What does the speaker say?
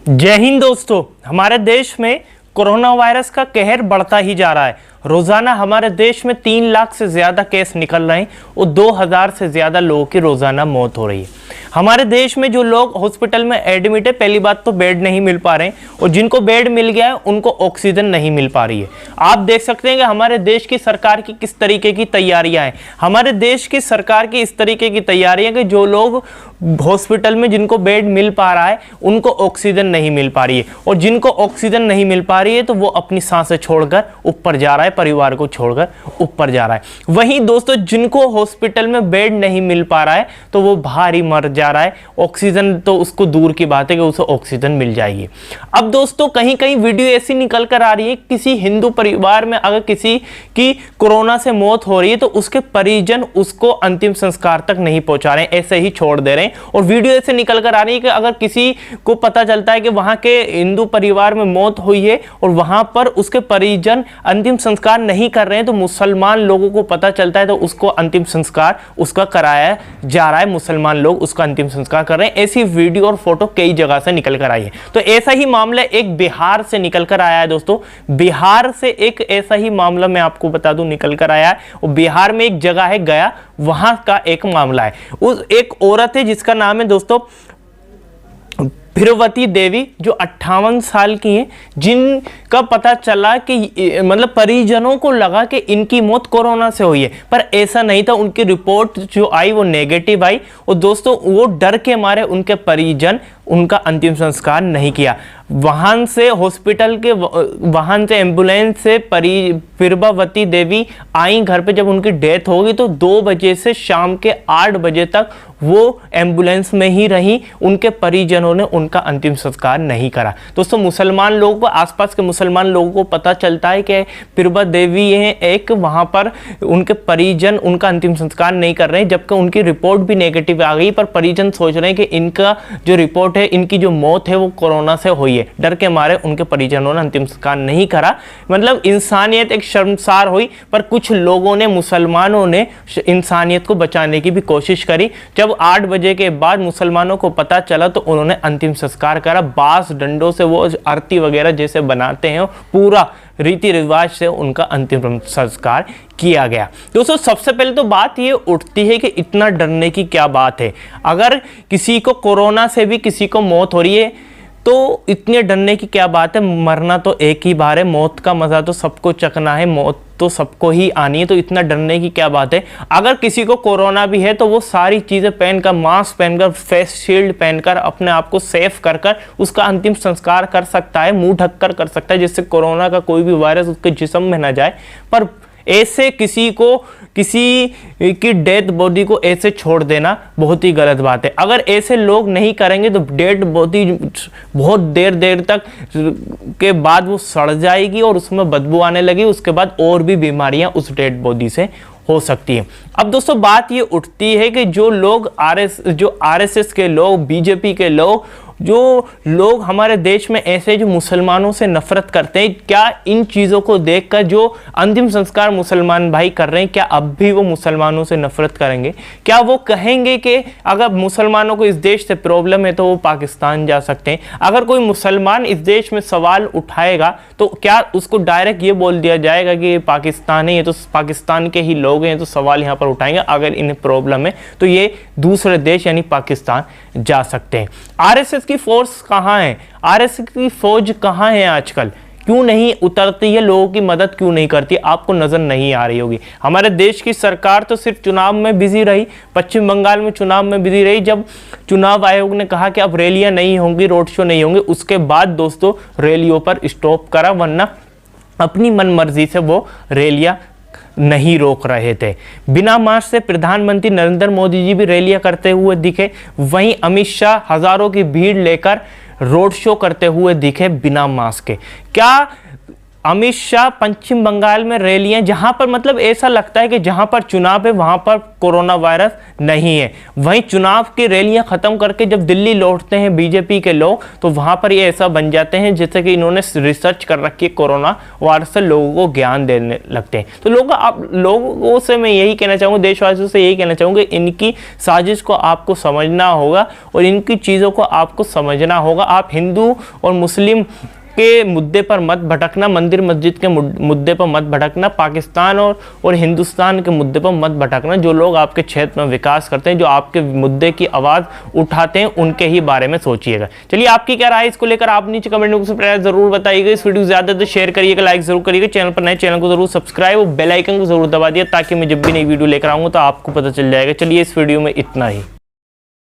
जय हिंद दोस्तों। हमारे देश में कोरोना वायरस का कहर बढ़ता ही जा रहा है। रोजाना हमारे देश में 3 लाख से ज्यादा केस निकल रहे हैं और 2000 से ज्यादा लोगों की रोजाना मौत हो रही है। हमारे देश में जो लोग हॉस्पिटल में एडमिट है, पहली बात तो बेड नहीं मिल पा रहे हैं और जिनको बेड मिल गया है उनको ऑक्सीजन नहीं मिल पा रही है। आप देख सकते हैं कि हमारे देश की सरकार की किस तरीके की तैयारियां हैं। हमारे देश की सरकार की इस तरीके की तैयारियां कि जो लोग हॉस्पिटल में जिनको बेड मिल पा रहा है उनको ऑक्सीजन नहीं मिल पा रही है, और जिनको ऑक्सीजन नहीं मिल पा रही है तो वो अपनी सांसें छोड़कर ऊपर जा रहा है, परिवार को छोड़कर ऊपर जा रहा है। वहीं दोस्तों जिनको हॉस्पिटल में बेड नहीं मिल पा रहा है तो वो भारी मर जा रहा है। ऑक्सीजन तो उसको दूर की बात है कि उसे ऑक्सीजन मिल जाएगी। अब दोस्तों कहीं कहीं वीडियो ऐसी निकल कर आ रही है, किसी हिंदू परिवार में अगर किसी की कोरोना से मौत हो रही है तो उसके परिजन उसको अंतिम संस्कार तक नहीं पहुंचा रहे हैं, ऐसे ही छोड़ दे रहे हैं। और वीडियो ऐसे निकल कर आ रही है कि अगर किसी को पता चलता है कि वहां के हिंदू परिवार में मौत हुई है और वहां पर उसके परिजन अंतिम संस्कार नहीं कर रहे हैं तो मुसलमान लोगों को पता चलता है तो उसको अंतिम संस्कार उसका कराया जा रहा है, मुसलमान लोग उसका अंतिम संस्कार कर रहे हैं। ऐसी वीडियो और फोटो कई जगह से निकल कर आई है। तो ऐसा ही मामला एक बिहार से निकल कर आया है दोस्तों। बिहार से एक ऐसा ही मामला मैं आपको बता दूं निकल कर आया है, और बिहार में एक जगह है गया, वहां का एक मामला है। उस एक औरत है जिसका नाम है दोस्तों फिरवती देवी, जो 58 साल की हैं, जिनका पता चला कि मतलब परिजनों को लगा कि इनकी मौत कोरोना से हुई है, पर ऐसा नहीं था। उनकी रिपोर्ट जो आई वो नेगेटिव आई, और दोस्तों वो डर के मारे उनके परिजन उनका अंतिम संस्कार नहीं किया। वाहन से हॉस्पिटल के वाहन से एम्बुलेंस से फिरवती देवी आई घर पे। जब उनकी डेथ होगी तो 2 बजे से शाम के 8 बजे तक वो एम्बुलेंस में ही रही। उनके परिजनों ने उनका अंतिम संस्कार नहीं करा। दोस्तों मुसलमान लोगों को, आसपास के मुसलमान लोगों को पता चलता है कि फिरवती देवी है एक, वहां पर उनके परिजन उनका अंतिम संस्कार नहीं कर रहे हैं, जबकि उनकी रिपोर्ट भी नेगेटिव आ गई। पर परिजन सोच रहे हैं कि इनका जो रिपोर्ट है, इनकी जो मौत है वो कोरोना से हुई है। डर के मारे उनके परिजनों ने अंतिम संस्कार नहीं करा। मतलब इंसानियत एक शर्मसार हुई, पर कुछ लोगों ने, मुसलमानों ने इंसानियत को बचाने की भी कोशिश करी। जब 8 बजे के बाद मुसलमानों को पता चला तो उन्होंने अंतिम संस्कार करा। बांस डंडों से वो आरती वगैरह जैसे बनाते हैं, पूरा रीति रिवाज से उनका अंतिम संस्कार किया गया। दोस्तों सबसे पहले तो बात ये उठती है कि इतना डरने की क्या बात है। अगर किसी को कोरोना से भी किसी को मौत हो रही है तो इतने डरने की क्या बात है। मरना तो एक ही बार है, मौत का मजा तो सबको चखना है, मौत तो सबको ही आनी है, तो इतना डरने की क्या बात है। अगर किसी को कोरोना भी है तो वो सारी चीजें पहनकर, मास्क पहनकर, फेस शील्ड पहनकर, अपने आप को सेफ कर कर उसका अंतिम संस्कार कर सकता है, मुंह ढककर कर सकता है, जिससे कोरोना का कोई भी वायरस उसके जिस्म में ना जाए। पर ऐसे किसी की डेड बॉडी को ऐसे छोड़ देना बहुत ही गलत बात है। अगर ऐसे लोग नहीं करेंगे तो डेड बॉडी बहुत देर तक के बाद वो सड़ जाएगी और उसमें बदबू आने लगी। उसके बाद और भी बीमारियां उस डेड बॉडी से हो सकती है। अब दोस्तों बात ये उठती है कि जो लोग आरएसएस के लोग, बीजेपी के लोग, जो लोग हमारे देश में ऐसे जो मुसलमानों से नफरत करते हैं, क्या इन चीज़ों को देखकर जो अंतिम संस्कार मुसलमान भाई कर रहे हैं, क्या अब भी वो मुसलमानों से नफरत करेंगे? क्या वो कहेंगे कि अगर मुसलमानों को इस देश से प्रॉब्लम है तो वो पाकिस्तान जा सकते हैं? अगर कोई मुसलमान इस देश में सवाल उठाएगा तो क्या उसको डायरेक्ट ये बोल दिया जाएगा कि ये पाकिस्तान है, ये तो पाकिस्तान के ही लोग हैं, तो सवाल यहाँ पर उठाएंगे? अगर इन्हें प्रॉब्लम है तो ये दूसरे देश यानी पाकिस्तान जा सकते हैं। आरएसएस की फोर्स कहां है? आरएसएस की फौज कहां है आजकल? क्यों नहीं उतरती है? लोगों की मदद क्यों नहीं करती? आपको नजर नहीं आ रही होगी। हमारे देश की सरकार तो सिर्फ चुनाव में बिजी रही, पश्चिम बंगाल में चुनाव में बिजी रही। जब चुनाव आयोग ने कहा कि अब रैलियां नहीं होंगी, रोड शो नहीं होंगे, उसके बाद दोस्तों रैलियों पर स्टॉप करा, वरना अपनी मनमर्जी से वो रैलियां नहीं रोक रहे थे। बिना मास्क से प्रधानमंत्री नरेंद्र मोदी जी भी रैलियां करते हुए दिखे। वहीं अमित शाह हजारों की भीड़ लेकर रोड शो करते हुए दिखे बिना मास्क के। क्या अमित शाह पश्चिम बंगाल में रैलियां, जहां पर मतलब ऐसा लगता है कि जहां पर चुनाव है वहां पर कोरोना वायरस नहीं है, वहीं चुनाव की रैलियां खत्म करके जब दिल्ली लौटते हैं बीजेपी के लोग तो वहां पर ये ऐसा बन जाते हैं जैसे कि इन्होंने रिसर्च कर रखी है, कोरोना वायरस से लोगों को ज्ञान देने लगते हैं। तो लोगों से मैं यही कहना चाहूँगा, देशवासियों से यही कहना चाहूँगा, इनकी साजिश को आपको समझना होगा और इनकी चीज़ों को आपको समझना होगा। आप हिंदू और मुस्लिम के मुद्दे पर मत भटकना, मंदिर मस्जिद के मुद्दे पर मत भटकना, पाकिस्तान और हिंदुस्तान के मुद्दे पर मत भटकना। जो लोग आपके क्षेत्र में विकास करते हैं, जो आपके मुद्दे की आवाज़ उठाते हैं, उनके ही बारे में सोचिएगा। चलिए, आपकी क्या राय है इसको लेकर आप नीचे कमेंट बॉक्स में जरूर बताइएगा। इस वीडियो को ज़्यादा से शेयर करिएगा, लाइक जरूर करिएगा। चैनल पर नए चैनल को जरूर सब्सक्राइब और बेल आइकन को जरूर दबा दिया ताकि मैं जब भी नई वीडियो लेकर आऊँगा तो आपको पता चल जाएगा। चलिए, इस वीडियो में इतना ही।